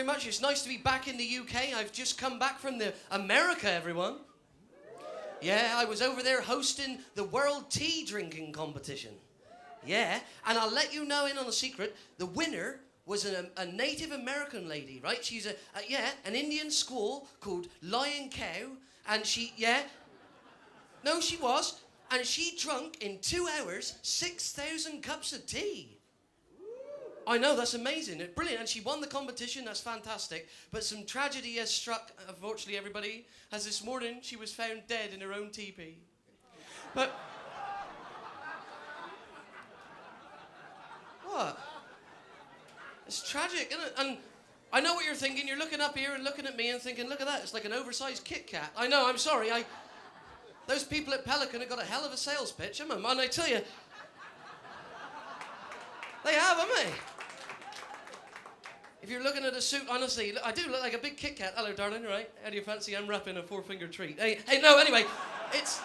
much. It's nice to be back in the UK. I've just come back from America, everyone. Yeah, I was over there hosting the World Tea Drinking Competition. Yeah, and I'll let you know in on a secret, the winner was a Native American lady, right? She's an Indian squaw called Lion Cow, and she was, and she drunk in 2 hours 6,000 cups of tea. I know, that's amazing. It's brilliant, and she won the competition. That's fantastic. But some tragedy has struck, unfortunately, everybody, as this morning she was found dead in her own teepee. But what? It's tragic, isn't it? And I know what you're thinking. You're looking up here and looking at me and thinking, look at that. It's like an oversized Kit Kat. I know, I'm sorry. Those people at Pelican have got a hell of a sales pitch, haven't they? And I tell you, they have, haven't they? If you're looking at a suit, honestly, I do look like a big Kit Kat. Hello, darling, right? How do you fancy I'm wrapping a 4-finger treat? Hey, no, anyway, it's...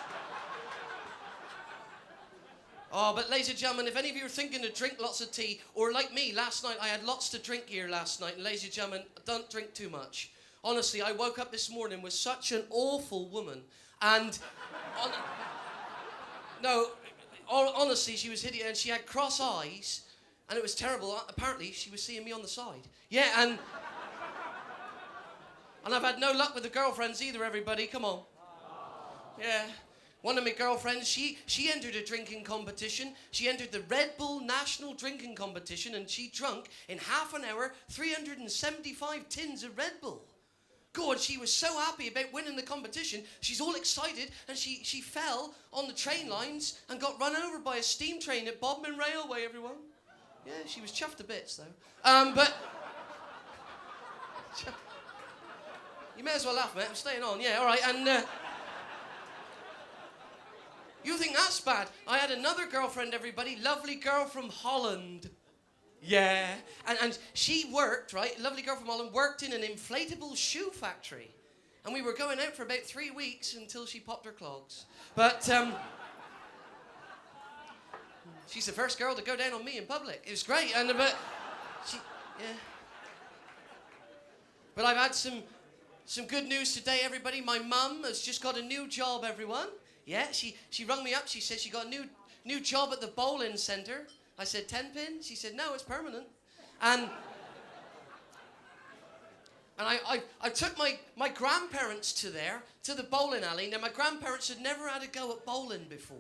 Oh, but ladies and gentlemen, if any of you are thinking to drink lots of tea, or like me, last night, I had lots to drink here last night, and ladies and gentlemen, don't drink too much. Honestly, I woke up this morning with such an awful woman, and... honestly, she was hideous, and she had cross eyes, and it was terrible. Apparently, she was seeing me on the side. Yeah, and I've had no luck with the girlfriends either, everybody. Come on. Yeah. One of my girlfriends, she entered a drinking competition. She entered the Red Bull National Drinking Competition, and she drunk, in half an hour, 375 tins of Red Bull. God, she was so happy about winning the competition. She's all excited, and she fell on the train lines and got run over by a steam train at Bodmin Railway, everyone. Yeah, she was chuffed to bits, though. But... You may as well laugh, mate. I'm staying on. Yeah, all right, and... You think that's bad? I had another girlfriend, everybody, lovely girl from Holland. Yeah, and she worked, right, lovely girl from Holland, worked in an inflatable shoe factory. And we were going out for about 3 weeks until she popped her clogs. But, she's the first girl to go down on me in public. It was great, and, but, yeah. But I've had some good news today, everybody. My mum has just got a new job, everyone. Yeah, she rung me up. She said she got a new job at the bowling centre. I said, 10 pin? She said, no, it's permanent. And I took my grandparents to the bowling alley. Now, my grandparents had never had a go at bowling before.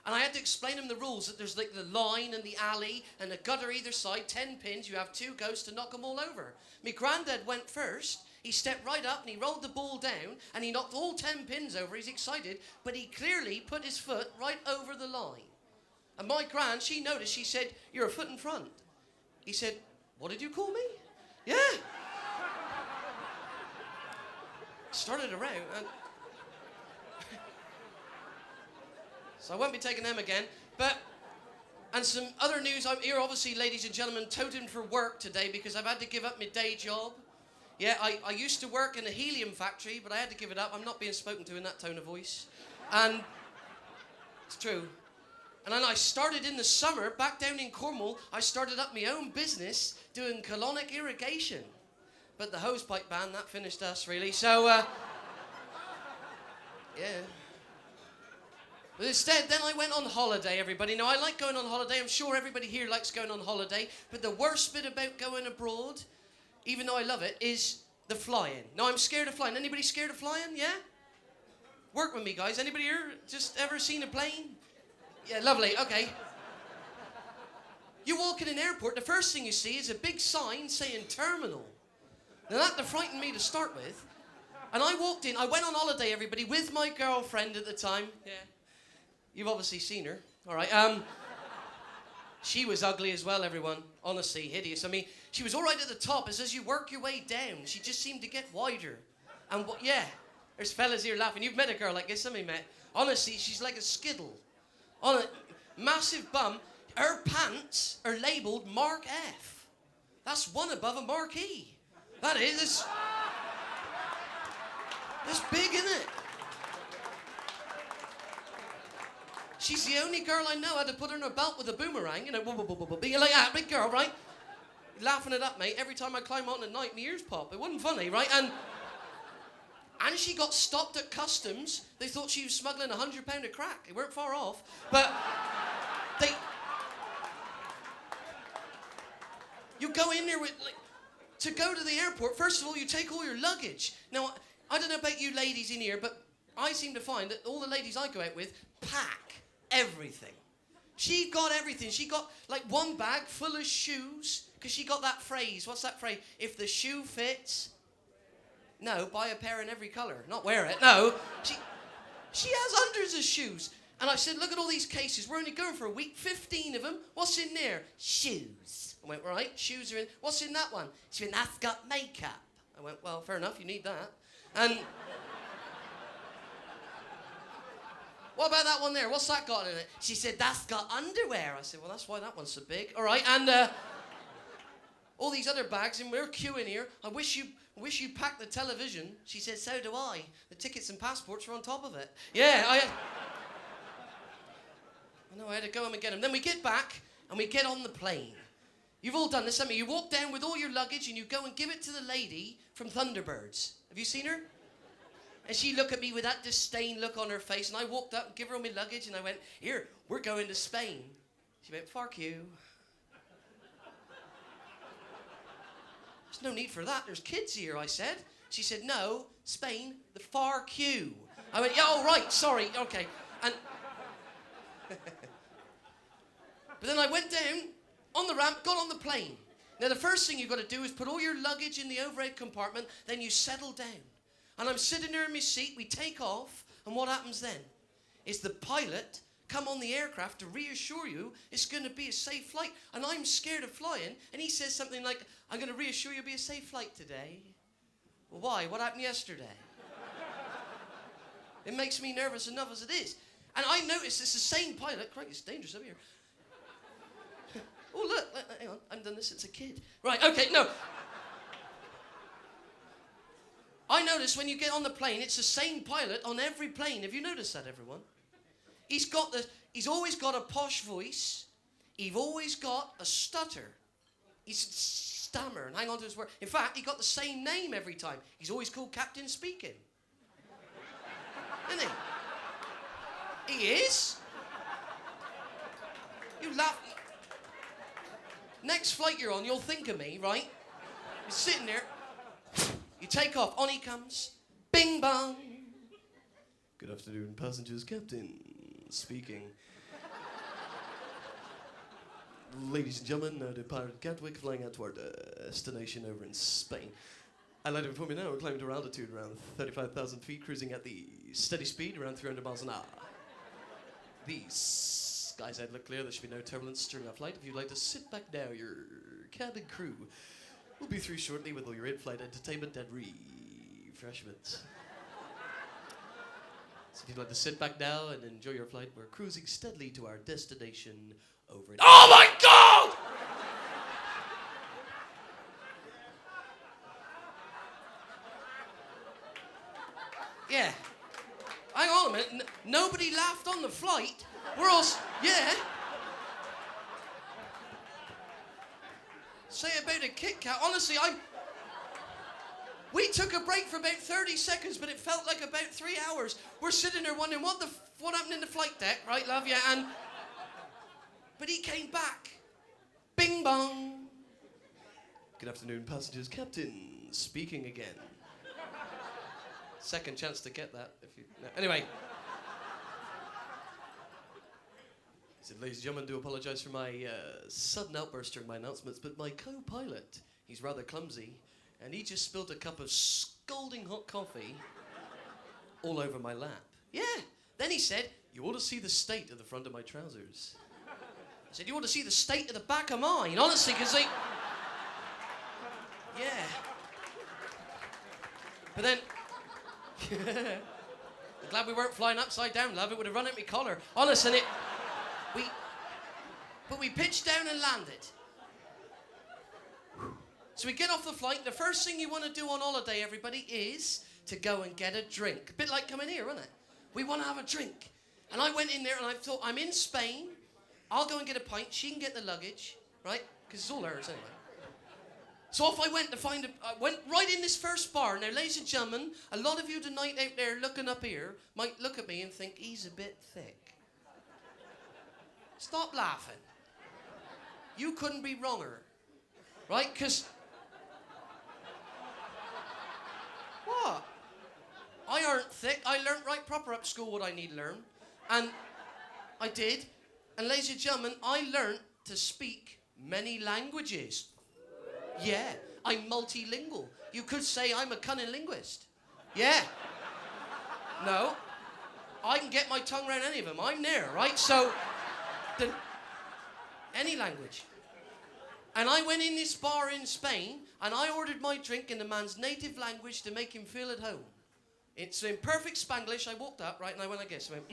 And I had to explain them the rules, that there's like the line and the alley and a gutter either side, 10 pins. You have 2 goes to knock them all over. My granddad went first. He stepped right up and he rolled the ball down and he knocked all 10 pins over. He's excited, but he clearly put his foot right over the line. And my gran, she noticed, she said, you're a foot in front. He said, what did you call me? Yeah. Started around. So I won't be taking them again. And some other news, I'm here obviously, ladies and gentlemen, toting for work today because I've had to give up my day job. Yeah, I used to work in a helium factory, but I had to give it up. I'm not being spoken to in that tone of voice. And it's true. And then I started in the summer, back down in Cornwall, I started up my own business doing colonic irrigation. But the hosepipe ban, that finished us, really. So, yeah. But instead, then I went on holiday, everybody. Now, I like going on holiday. I'm sure everybody here likes going on holiday. But the worst bit about going abroad, even though I love it, is the flying. Now, I'm scared of flying. Anybody scared of flying? Yeah? Work with me, guys. Anybody here just ever seen a plane? Yeah, lovely. Okay. You walk in an airport, the first thing you see is a big sign saying terminal. Now, that frightened me to start with. And I walked in. I went on holiday, everybody, with my girlfriend at the time. Yeah. You've obviously seen her. All right. She was ugly as well, everyone. Honestly, hideous. I mean, she was all right at the top. As you work your way down, she just seemed to get wider. And yeah, there's fellas here laughing. You've met a girl like this, haven't you, Matt? Honestly, she's like a skittle. On a massive bum. Her pants are labelled Mark F. That's one above a Mark E. That is. That's big, isn't it? She's the only girl I know had to put her in her belt with a boomerang, you know, being like that, big girl, right? laughing it up, mate. Every time I climb on at night, my ears pop. It wasn't funny, right? And she got stopped at customs. They thought she was smuggling £100 of crack. They weren't far off. But you go in there with, like, to go to the airport, first of all, you take all your luggage. Now, I don't know about you ladies in here, but I seem to find that all the ladies I go out with pack everything. She got everything. She got, like, one bag full of shoes, because she got that phrase. What's that phrase? If the shoe fits... No, buy a pair in every colour. Not wear it. No. She has hundreds of shoes. And I said, look at all these cases. We're only going for a week. 15 of them. What's in there? Shoes. I went, right, shoes are in. What's in that one? She went, that's got makeup. I went, well, fair enough, you need that. And what about that one there? What's that got in it? She said, that's got underwear. I said, well, that's why that one's so big. All right, and all these other bags, and we're queuing here. I wish you packed the television. She said, so do I. The tickets and passports are on top of it. Yeah, I know, I had to go home and get them. Then we get back, and we get on the plane. You've all done this, haven't you? You walk down with all your luggage, and you go and give it to the lady from Thunderbirds. Have you seen her? And she looked at me with that disdain look on her face, and I walked up and gave her all my luggage, and I went, here, we're going to Spain. She went, fuck you. There's no need for that. There's kids here, I said. She said, no, Spain, the far queue. I went, yeah, oh, right, sorry, okay. And but then I went down on the ramp, got on the plane. Now, the first thing you've got to do is put all your luggage in the overhead compartment, then you settle down. And I'm sitting there in my seat, we take off, and what happens then? Is the pilot come on the aircraft to reassure you it's going to be a safe flight. And I'm scared of flying, and he says something like, I'm going to reassure you it'll be a safe flight today. Well, why? What happened yesterday? It makes me nervous enough as it is. And I noticed it's the same pilot. Crikey, it's dangerous over here. Oh, look, hang on, I haven't done this since a kid. Right, okay, no. I noticed when you get on the plane, it's the same pilot on every plane. Have you noticed that, everyone? He's always got a posh voice. He's always got a stutter. He's stammer and hang on to his word. In fact, he got the same name every time. He's always called Captain Speaking. Isn't he? He is. You laugh. Next flight you're on, you'll think of me, right? You're sitting there. You take off. On he comes. Bing bong. Good afternoon, passengers. Captain speaking. Ladies and gentlemen, departed Gatwick, flying out to our destination over in Spain. I'd like to inform you now, we're climbing to altitude around 35,000 feet, cruising at the steady speed around 300 miles an hour. The skies ahead look clear, there should be no turbulence during our flight. If you'd like to sit back now, your cabin crew will be through shortly with all your in-flight entertainment and refreshments. So if you'd like to sit back now and enjoy your flight, we're cruising steadily to our destination over in... Oh my God! Yeah. Hang on a minute. Nobody laughed on the flight. We're all... Yeah. Say about a Kit Kat. Honestly, we took a break for about 30 seconds, but it felt like about 3 hours. We're sitting there wondering what happened in the flight deck, right, love? Yeah, and... But he came back. Bing bong. Good afternoon, passengers. Captain speaking again. Second chance to get that. If you... No. Anyway. He said, ladies and gentlemen, do apologize for my sudden outburst during my announcements, but my co-pilot, he's rather clumsy, and he just spilled a cup of scalding hot coffee all over my lap. Yeah. Then he said, you ought to see the state of the front of my trousers. I said, you ought to see the state of the back of mine, honestly, because they... Yeah. But then... I'm glad we weren't flying upside down, love. It would have run at me collar. Honestly, But we pitched down and landed. So we get off the flight. The first thing you want to do on holiday, everybody, is to go and get a drink. A bit like coming here, isn't it? We want to have a drink. And I went in there and I thought, I'm in Spain. I'll go and get a pint. She can get the luggage, right? Because it's all hers anyway. So off I went to find I went right in this first bar. Now, ladies and gentlemen, a lot of you tonight out there looking up here might look at me and think, he's a bit thick. Stop laughing. You couldn't be wronger. Right? Because... What? I aren't thick. I learnt right proper up school what I need to learn. And I did. And ladies and gentlemen, I learnt to speak many languages. Yeah, I'm multilingual. You could say I'm a cunning linguist. Yeah. No. I can get my tongue around any of them. I'm there, right? So, any language. And I went in this bar in Spain, and I ordered my drink in the man's native language to make him feel at home. It's in perfect Spanglish. I walked up, right, and I went like this. I went,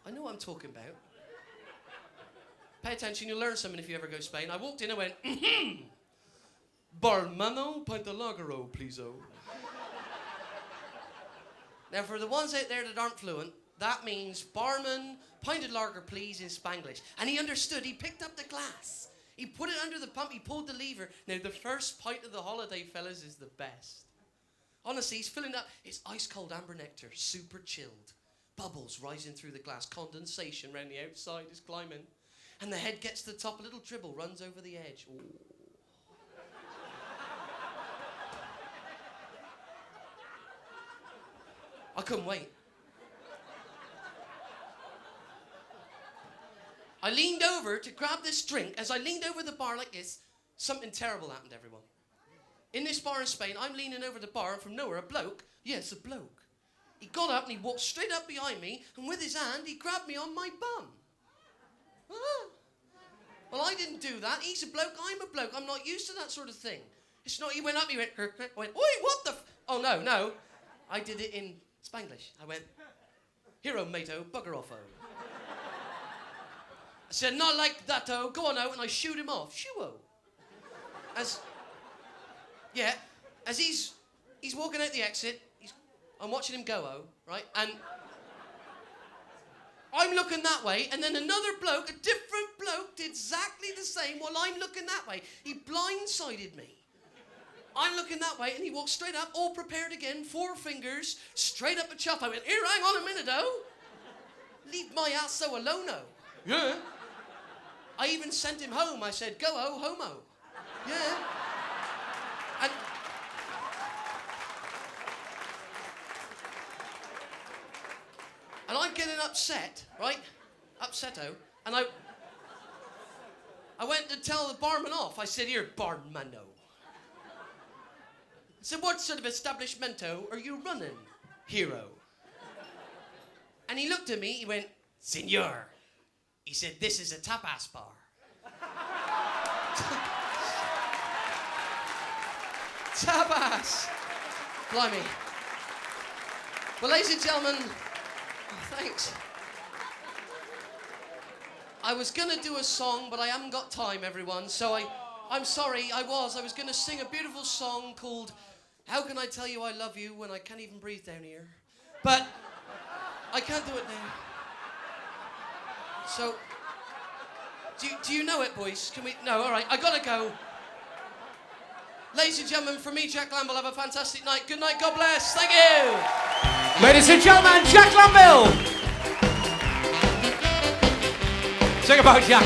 I know what I'm talking about. Pay attention, you'll learn something if you ever go to Spain. I walked in and went, Barmano Pantalagaro, please-o. Now, for the ones out there that aren't fluent, that means barman, pint of lager, please, in Spanglish. And he understood. He picked up the glass. He put it under the pump. He pulled the lever. Now, the first pint of the holiday, fellas, is the best. Honestly, he's filling up. It's ice-cold amber nectar, super chilled. Bubbles rising through the glass. Condensation around the outside is climbing. And the head gets to the top. A little dribble runs over the edge. Ooh. I couldn't wait. I leaned over to grab this drink. As I leaned over the bar like this, something terrible happened, everyone. In this bar in Spain, I'm leaning over the bar, and from nowhere, a bloke, yes, a bloke, he got up and he walked straight up behind me, and with his hand, he grabbed me on my bum. Ah. Well, I didn't do that. He's a bloke, I'm a bloke. I'm not used to that sort of thing. It's not, he went up, he went, I went, oi, what the oh, no. I did it in Spanglish. I went, hero, mate-o, bugger off-o. I said, not like that-o, go on out, and I shoot him off. Shoo-o. As he's walking out the exit, I'm watching him go-o, right? And I'm looking that way, and then another bloke, a different bloke, did exactly the same while I'm looking that way. He blindsided me. I'm looking that way, and he walked straight up, all prepared again, 4 fingers, straight up a chop. I went, here, hang on a minute-o. Leave my ass so alone-o. Yeah. I even sent him home. I said, go-o, homo. Yeah. And I'm getting upset, right? Upset-o. And I went to tell the barman off. I said, here, barman-o. I said, what sort of establishmento are you running, hero? And he looked at me, he went, senor. He said, this is a tapas bar. Tapas. Blimey. Well, ladies and gentlemen, thanks. I was gonna do a song, but I haven't got time, everyone, so I'm sorry, I was gonna sing a beautiful song called How Can I Tell You I Love You When I Can't Even Breathe Down Here? But I can't do it now. So, do you know it, boys? Can we? No, all right, I gotta go. Ladies and gentlemen, from me, Jack Glanville, have a fantastic night. Good night, God bless, thank you. Ladies and gentlemen, Jack Glanville. Sing about Jack.